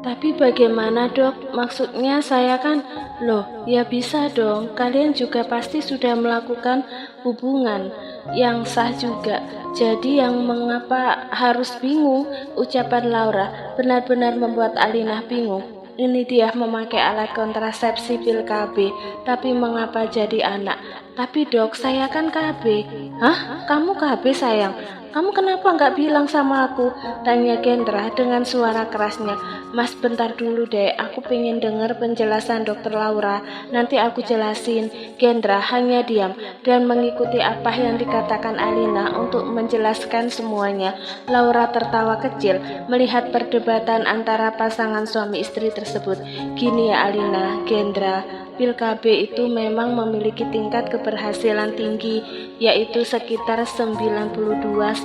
Tapi bagaimana dok? Maksudnya saya kan, loh ya bisa dong, kalian juga pasti sudah melakukan hubungan yang sah juga. Jadi yang mengapa harus bingung? Ucapan Laura benar-benar membuat Alina bingung. Ini dia memakai alat kontrasepsi pil KB, tapi mengapa jadi anak? Tapi dok, saya kan KB. Hah? Kamu KB sayang? Kamu kenapa nggak bilang sama aku? Tanya Gendra dengan suara kerasnya. Mas bentar dulu deh, aku pengen dengar penjelasan dokter Laura. Nanti aku jelasin. Gendra hanya diam dan mengikuti apa yang dikatakan Alina untuk menjelaskan semuanya. Laura tertawa kecil melihat perdebatan antara pasangan suami istri tersebut. Gini ya Alina, Gendra, pil KB itu memang memiliki tingkat keberhasilan tinggi, yaitu sekitar 92-99%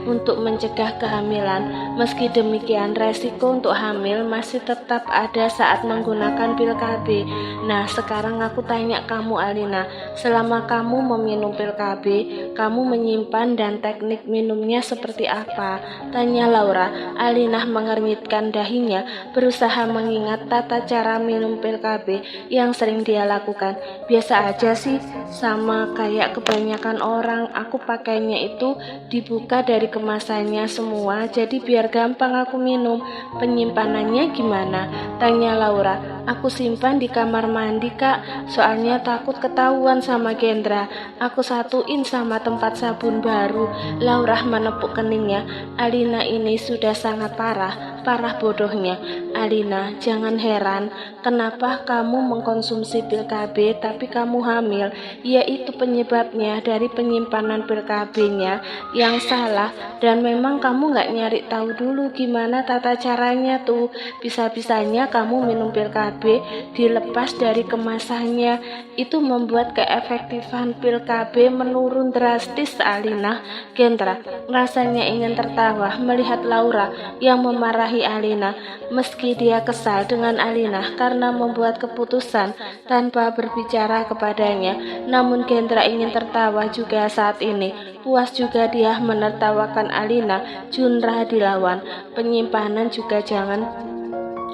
untuk mencegah kehamilan. Meski demikian, resiko untuk hamil masih tetap ada saat menggunakan pil KB. Nah, sekarang aku tanya kamu Alina, selama kamu meminum pil KB, kamu menyimpan dan teknik minumnya seperti apa? Tanya Laura. Alina mengernyitkan dahinya, berusaha mengingat tata cara minum pil KB yang sering dia lakukan. Biasa aja sih, sama kayak kebanyakan orang. Aku pakainya itu dibuka dari kemasannya semua, jadi biar gampang aku minum. Penyimpanannya gimana? Tanya Laura. Aku simpan di kamar mandi kak, soalnya takut ketahuan sama Gendra. Aku satuin sama tempat sabun baru. Laura menepuk keningnya. Alina ini sudah sangat parah bodohnya. Alina, jangan heran kenapa kamu mengkonsumsi pil KB tapi kamu hamil. Yaitu penyebabnya dari penyimpanan pil KB-nya yang salah, dan memang kamu nggak nyari tahu dulu gimana tata caranya tuh. Bisa-bisanya kamu minum pil KB dilepas dari kemasannya. Itu membuat keefektifan pil KB menurun drastis. Alina. Gendra rasanya ingin tertawa melihat Laura yang memarahi Alina. Meski dia kesal dengan Alina karena membuat keputusan tanpa berbicara kepadanya, namun Gendra ingin tertawa juga saat ini. Puas juga dia menertawakan Alina. Junra dilawan. Penyimpanan juga jangan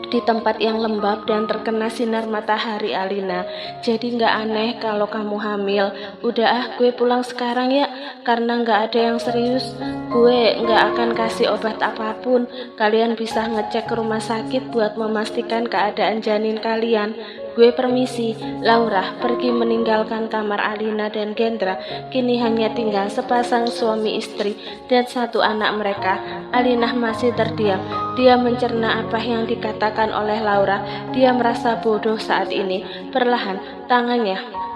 di tempat yang lembab dan terkena sinar matahari Alina. Jadi nggak aneh kalau kamu hamil. Udah gue pulang sekarang ya, karena nggak ada yang serius. Gue nggak akan kasih obat apapun. Kalian bisa ngecek ke rumah sakit buat memastikan keadaan janin kalian. Gue permisi. Laura pergi meninggalkan kamar Alina dan Gendra. Kini hanya tinggal sepasang suami istri dan satu anak mereka. Alina masih terdiam. Dia mencerna apa yang dikatakan oleh Laura. Dia merasa bodoh saat ini. Perlahan tangannya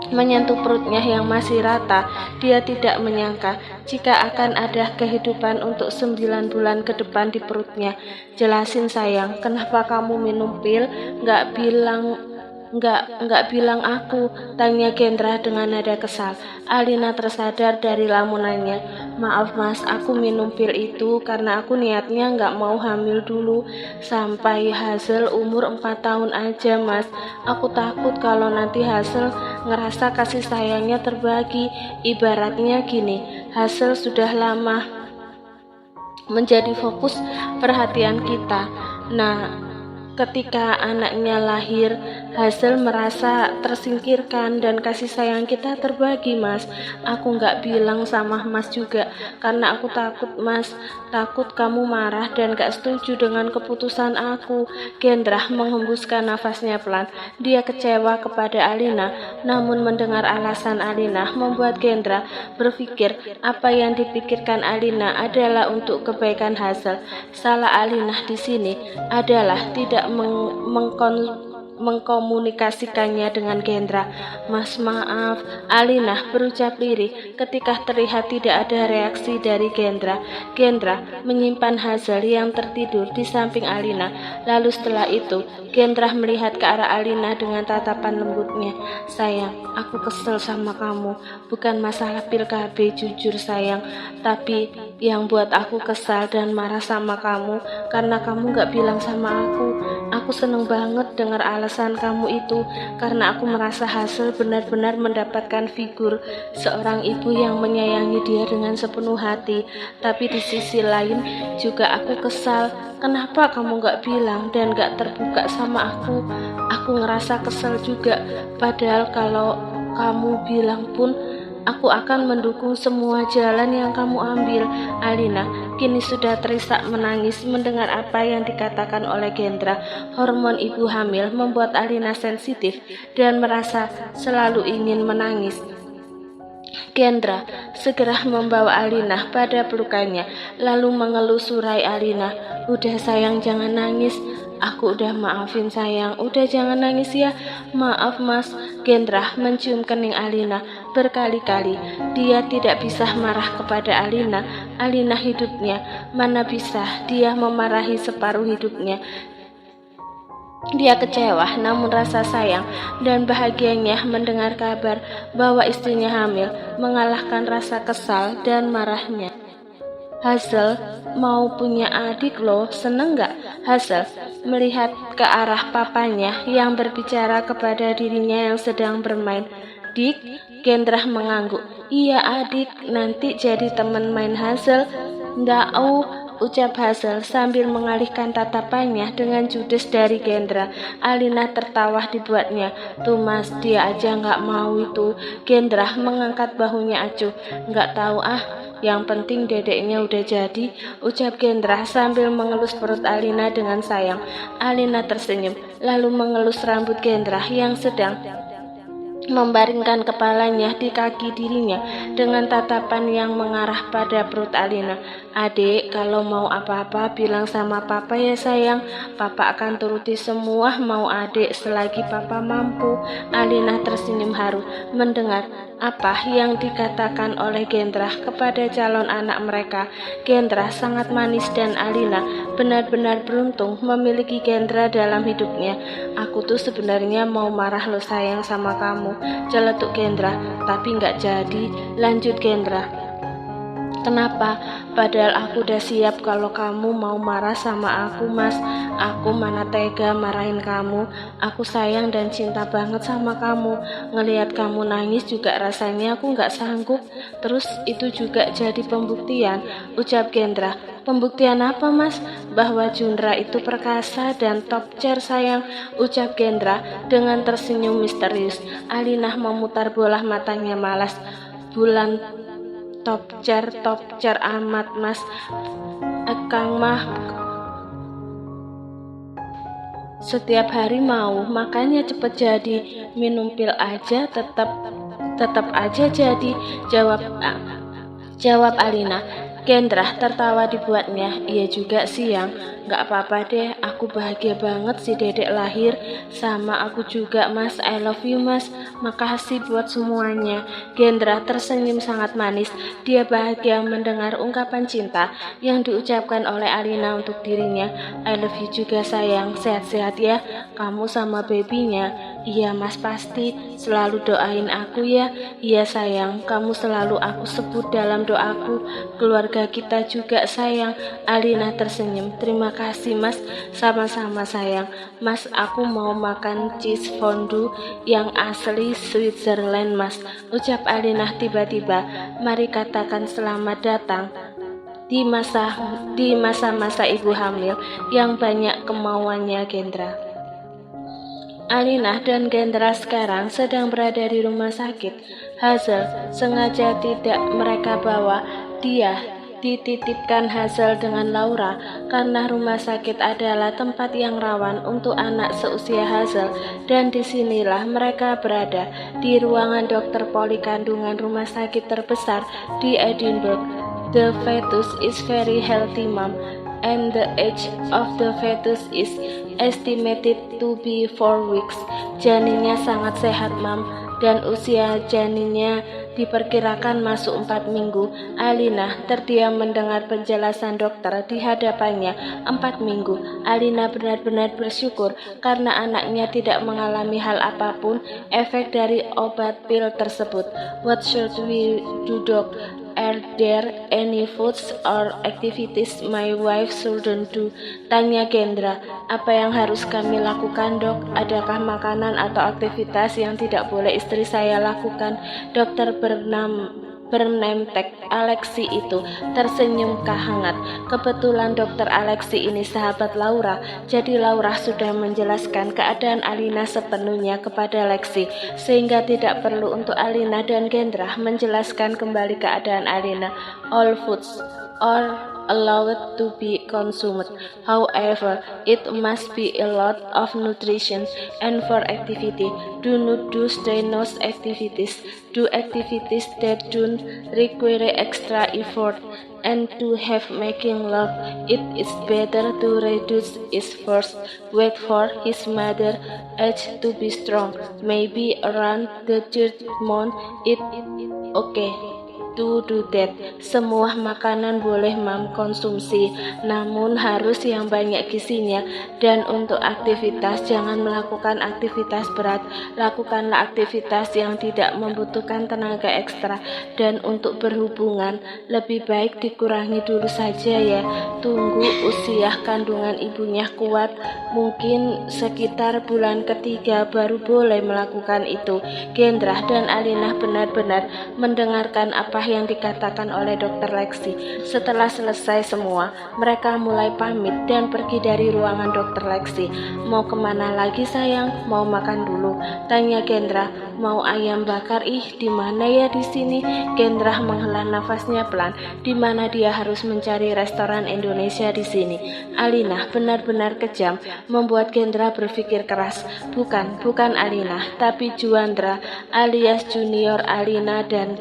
menyentuh perutnya yang masih rata. Dia tidak menyangka jika akan ada kehidupan untuk 9 bulan ke depan di perutnya. Jelasin sayang, kenapa kamu minum pil? Nggak bilang aku, tanya Gendra dengan nada kesal. Alina tersadar dari lamunannya. Maaf mas, aku minum pil itu karena aku niatnya nggak mau hamil dulu sampai hasil umur 4 tahun aja mas. Aku takut kalau nanti hasil ngerasa kasih sayangnya terbagi. Ibaratnya gini, hasil sudah lama menjadi fokus perhatian kita. Nah, ketika anaknya lahir, hasil merasa tersingkirkan dan kasih sayang kita terbagi mas. Aku nggak bilang sama mas juga karena aku takut mas, takut kamu marah dan gak setuju dengan keputusan aku. Gendra menghembuskan nafasnya pelan. Dia kecewa kepada Alina, namun mendengar alasan Alina membuat Gendra berpikir apa yang dipikirkan Alina adalah untuk kebaikan hasil. Salah Alina di sini adalah tidak mengkomunikasikannya dengan Gendra. Mas maaf, Alina berucap lirih ketika terlihat tidak ada reaksi dari Gendra. Gendra menyimpan hasil yang tertidur di samping Alina. Lalu setelah itu Gendra melihat ke arah Alina dengan tatapan lembutnya. Sayang, aku kesel sama kamu. Bukan masalah pil KB, jujur sayang. Tapi yang buat aku kesal dan marah sama kamu karena kamu gak bilang sama aku. Aku seneng banget dengar alasan kamu itu, karena aku merasa Hazel benar-benar mendapatkan figur seorang ibu yang menyayangi dia dengan sepenuh hati. Tapi di sisi lain juga aku kesal, kenapa kamu gak bilang dan gak terbuka sama aku. Aku ngerasa kesal juga, padahal kalau kamu bilang pun aku akan mendukung semua jalan yang kamu ambil. Alina kini sudah terisak menangis mendengar apa yang dikatakan oleh Gendra. Hormon ibu hamil membuat Alina sensitif dan merasa selalu ingin menangis. Gendra segera membawa Alina pada pelukannya, lalu mengelusurai Alina. Udah sayang, jangan nangis. Aku udah maafin sayang, udah jangan nangis ya. Maaf mas. Gendra mencium kening Alina berkali-kali. Dia tidak bisa marah kepada Alina. Alina hidupnya, mana bisa dia memarahi separuh hidupnya. Dia kecewa namun rasa sayang dan bahagianya mendengar kabar bahwa istrinya hamil mengalahkan rasa kesal dan marahnya. Hazel mau punya adik loh, seneng gak? Hazel melihat ke arah papanya yang berbicara kepada dirinya yang sedang bermain. Dik, Gendra mengangguk. Iya adik, nanti jadi teman main Hazel. Nggak, ucap Hazel sambil mengalihkan tatapannya dengan judes dari Gendra. Alina tertawa dibuatnya. Tuh mas, dia aja nggak mau itu. Gendra mengangkat bahunya acuh. Nggak tahu ah, yang penting dedeknya udah jadi, ucap Gendra sambil mengelus perut Alina dengan sayang. Alina tersenyum, lalu mengelus rambut Gendra yang sedang membaringkan kepalanya di kaki dirinya dengan tatapan yang mengarah pada perut Alina. Adik, kalau mau apa-apa bilang sama papa ya sayang. Papa akan turuti semua mau adik selagi papa mampu. Alina tersenyum haru mendengar apa yang dikatakan oleh Gendra kepada calon anak mereka. Gendra sangat manis dan Alina benar-benar beruntung memiliki Gendra dalam hidupnya. Aku tuh sebenarnya mau marah lo sayang sama kamu, celetuk Gendra, tapi nggak jadi, lanjut Gendra. Kenapa? Padahal aku udah siap kalau kamu mau marah sama aku mas. Aku mana tega marahin kamu. Aku sayang dan cinta banget sama kamu. Ngelihat kamu nangis juga rasanya aku nggak sanggup. Terus itu juga jadi pembuktian, ucap Gendra. Pembuktian apa mas? Bahwa Jundra itu perkasa dan top chair sayang, ucap Gendra dengan tersenyum misterius. Alina memutar bola matanya malas. Bulan top chair amat mas. Kang mah setiap hari mau, makanya cepet jadi. Minum pil aja tetap aja jadi, jawab Alina. Gendra tertawa dibuatnya. Iya juga sih yang, gak apa-apa deh, aku bahagia banget si dedek lahir. Sama aku juga mas, I love you mas. Makasih buat semuanya. Gendra tersenyum sangat manis. Dia bahagia mendengar ungkapan cinta yang diucapkan oleh Alina untuk dirinya. I love you juga sayang, sehat-sehat ya kamu sama babynya. Iya mas pasti, selalu doain aku ya. Iya sayang, kamu selalu aku sebut dalam doaku. Keluarga kita juga sayang. Alina tersenyum. Terima kasih mas. Sama-sama sayang. Mas, aku mau makan cheese fondue yang asli Switzerland mas, ucap Alina tiba-tiba. Mari katakan selamat datang di masa-masa ibu hamil yang banyak kemauannya Gendra. Alina dan Gendra sekarang sedang berada di rumah sakit. Hazel sengaja tidak mereka bawa. Dia dititipkan Hazel dengan Laura karena rumah sakit adalah tempat yang rawan untuk anak seusia Hazel, dan disinilah mereka berada di ruangan dokter poli kandungan rumah sakit terbesar di Edinburgh. The fetus is very healthy mom, and the age of the fetus is estimated to be 4 weeks. Janinnya sangat sehat mam, dan usia janinnya diperkirakan masuk 4 minggu. Alina terdiam mendengar penjelasan dokter di hadapannya. 4 minggu. Alina benar-benar bersyukur karena anaknya tidak mengalami hal apapun efek dari obat pil tersebut. What should we do dok? Are there any foods or activities my wife shouldn't do? Tanya Kendra. Apa yang harus kami lakukan, Dok? Adakah makanan atau aktivitas yang tidak boleh istri saya lakukan? Dokter Bernemtek Alexi itu tersenyum hangat. Kebetulan dokter Alexi ini sahabat Laura, jadi Laura sudah menjelaskan keadaan Alina sepenuhnya kepada Lexi, sehingga tidak perlu untuk Alina dan Kendra menjelaskan kembali keadaan Alina. All foods are allowed to be consumed. However, it must be a lot of nutrition and for activity. Do not do strenuous activities. Do activities that don't require extra effort. And to have making love, it is better to reduce his first. Wait for his mother age to be strong. Maybe around the third month it okay to do that. Semua makanan boleh konsumsi, namun harus yang banyak gizinya. Dan untuk aktivitas, jangan melakukan aktivitas berat, lakukanlah aktivitas yang tidak membutuhkan tenaga ekstra. Dan untuk berhubungan, lebih baik dikurangi dulu saja ya. Tunggu usia kandungan ibunya kuat, mungkin sekitar bulan ketiga baru boleh melakukan itu. Kendra dan Alina benar-benar mendengarkan apa yang dikatakan oleh Dr. Lexi. Setelah selesai semua, mereka mulai pamit dan pergi dari ruangan Dr. Lexi. Mau kemana lagi sayang? Mau makan dulu? Tanya Kendra. Mau ayam bakar? Di mana ya di sini? Kendra menghela nafasnya pelan. Di mana dia harus mencari restoran Indonesia di sini? Alina benar-benar kejam, membuat Kendra berpikir keras. Bukan Alina, tapi Juandra alias Junior Alina dan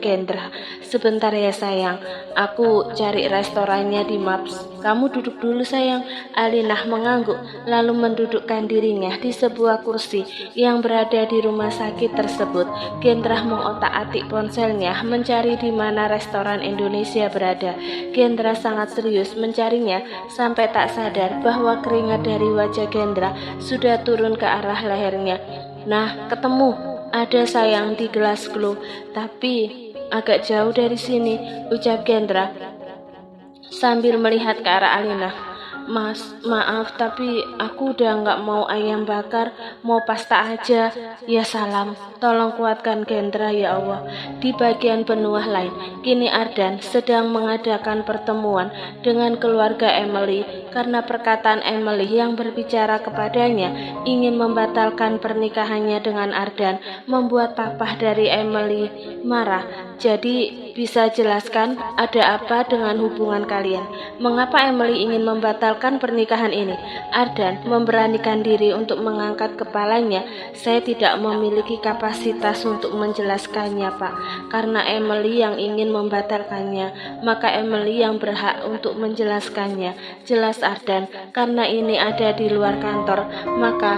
Kendra. Sebentar ya sayang, aku cari restorannya di Maps. Kamu duduk dulu sayang. Alina mengangguk lalu mendudukkan dirinya di sebuah kursi yang berada di rumah sakit tersebut. Kendra mengotak-atik ponselnya mencari di mana restoran Indonesia berada. Kendra sangat serius mencarinya sampai tak sadar bahwa keringat dari wajah Kendra sudah turun ke arah lehernya. Nah, ketemu. Ada sayang di gelas glow, tapi agak jauh dari sini, ucap Kendra sambil melihat ke arah Alina. Mas, maaf tapi aku udah nggak mau ayam bakar, mau pasta aja. Ya salam, tolong kuatkan Kendra ya Allah. Di bagian benua lain, kini Ardan sedang mengadakan pertemuan dengan keluarga Emily karena perkataan Emily yang berbicara kepadanya ingin membatalkan pernikahannya dengan Ardan membuat papa dari Emily marah. Jadi bisa jelaskan ada apa dengan hubungan kalian? Mengapa Emily ingin membatalkan pernikahan ini? Ardan memberanikan diri untuk mengangkat kepalanya. Saya tidak memiliki kapasitas untuk menjelaskannya, Pak. Karena Emily yang ingin membatalkannya, maka Emily yang berhak untuk menjelaskannya. Jelas Ardan, karena ini ada di luar kantor, maka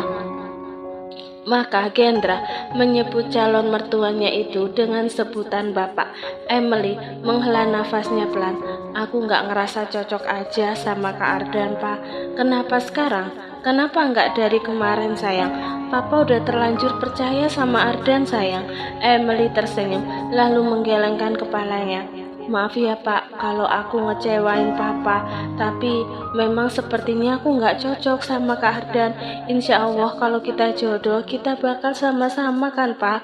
Kendra menyebut calon mertuanya itu dengan sebutan Bapak. Emily menghela nafasnya pelan. Aku nggak ngerasa cocok aja sama Kak Ardan, Pak. Kenapa sekarang? Kenapa nggak dari kemarin sayang? Papa udah terlanjur percaya sama Ardan sayang. Emily tersenyum lalu menggelengkan kepalanya. Maaf ya Pak, kalau aku ngecewain Papa, tapi memang sepertinya aku nggak cocok sama Kak Ardan. Insya Allah kalau kita jodoh, kita bakal sama-sama kan Pak?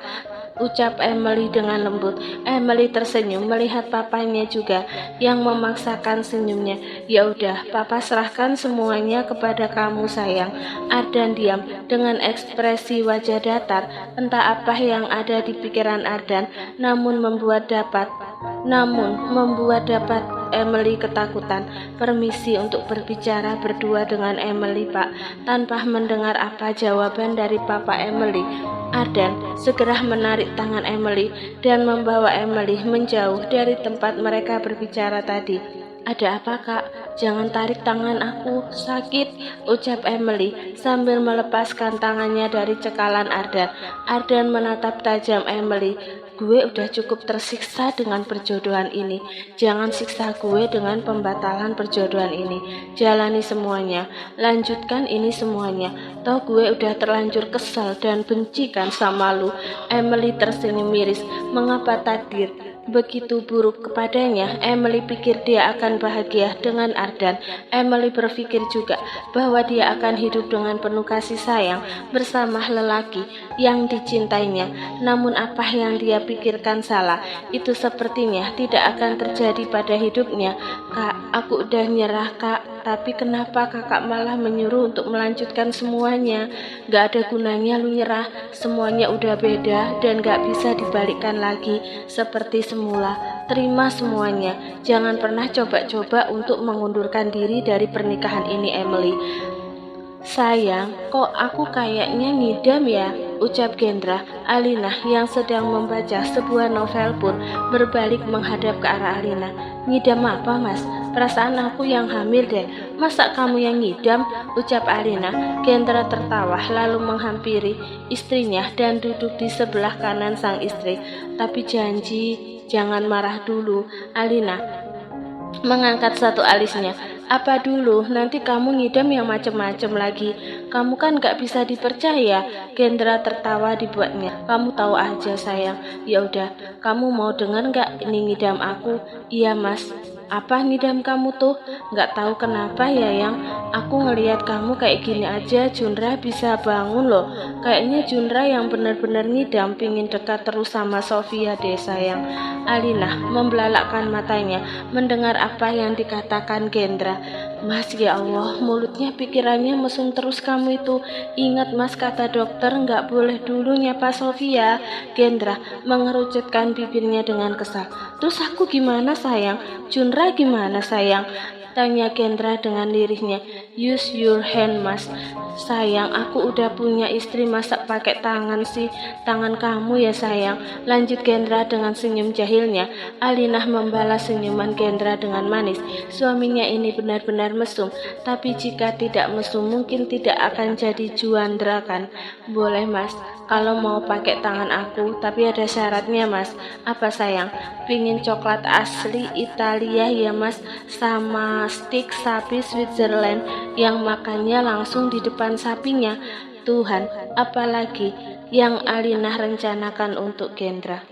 Ucap Emily dengan lembut. Emily tersenyum melihat papanya juga yang memaksakan senyumnya. Ya udah, Papa serahkan semuanya kepada kamu sayang. Ardan diam dengan ekspresi wajah datar. Entah apa yang ada di pikiran Ardan, namun membuat dapat Emily ketakutan. Permisi untuk berbicara berdua dengan Emily, Pak. Tanpa mendengar apa jawaban dari Papa Emily, Ardan segera menarik tangan Emily dan membawa Emily menjauh dari tempat mereka berbicara tadi. Ada apa Kak? Jangan tarik tangan aku, sakit, ucap Emily sambil melepaskan tangannya dari cekalan Ardan. Ardan menatap tajam Emily. Gue udah cukup tersiksa dengan perjodohan ini. Jangan siksa gue dengan pembatalan perjodohan ini. Jalani semuanya, lanjutkan ini semuanya. Toh gue udah terlanjur kesal dan benci kan sama lu. Emily tersenyum miris. Mengapa takdir begitu buruk kepadanya. Emily pikir dia akan bahagia dengan Ardan. Emily berpikir juga bahwa dia akan hidup dengan penuh kasih sayang bersama lelaki yang dicintainya. Namun apa yang dia pikirkan salah. Itu sepertinya tidak akan terjadi pada hidupnya. Kak, aku udah nyerah kak, tapi kenapa kakak malah menyuruh untuk melanjutkan semuanya? Gak ada gunanya lu nyerah, semuanya udah beda dan gak bisa dibalikkan lagi seperti semula. Terima semuanya, jangan pernah coba-coba untuk mengundurkan diri dari pernikahan ini, Emily. Sayang, kok aku kayaknya ngidam ya, ucap Gendra. Alina yang sedang membaca sebuah novel pun berbalik menghadap ke arah Alina. Ngidam apa mas? Perasaan aku yang hamil deh. Masa kamu yang ngidam? Ucap Alina. Gendra tertawa lalu menghampiri istrinya dan duduk di sebelah kanan sang istri. Tapi janji, jangan marah dulu. Alina mengangkat satu alisnya. Apa dulu, nanti kamu ngidam yang macem-macem lagi. Kamu kan gak bisa dipercaya. Gendra tertawa dibuatnya. Kamu tahu aja sayang. Ya udah, kamu mau denger gak ini ngidam aku? Iya mas. Apa ngidam kamu tuh? Gak tahu kenapa ya yang aku ngelihat kamu kayak gini aja Junra bisa bangun loh. Kayaknya Junra yang benar-benar ngidam pingin dekat terus sama Sofia deh sayang. Alina membelalakkan matanya mendengar apa yang dikatakan Gendra. Mas ya Allah, mulutnya pikirannya mesum terus kamu itu. Ingat mas, kata dokter nggak boleh dulu nyapa Sofia. Gendra mengerucutkan bibirnya dengan kesal. Terus aku gimana sayang? Junra gimana sayang? Tanya Gendra dengan lirihnya. Use your hand mas. Sayang, aku udah punya istri, masa pakai tangan sih? Tangan kamu ya sayang. Lanjut Gendra dengan senyum jahilnya. Alina membalas senyuman Gendra dengan manis. Suaminya ini benar-benar mesum. Tapi jika tidak mesum mungkin tidak akan jadi Juandra kan? Boleh mas, kalau mau pakai tangan aku, tapi ada syaratnya mas. Apa sayang? Pingin coklat asli Italia ya mas, sama stik sapi Switzerland yang makannya langsung di depan sapinya. Tuhan, apalagi yang Alina rencanakan untuk Gendra.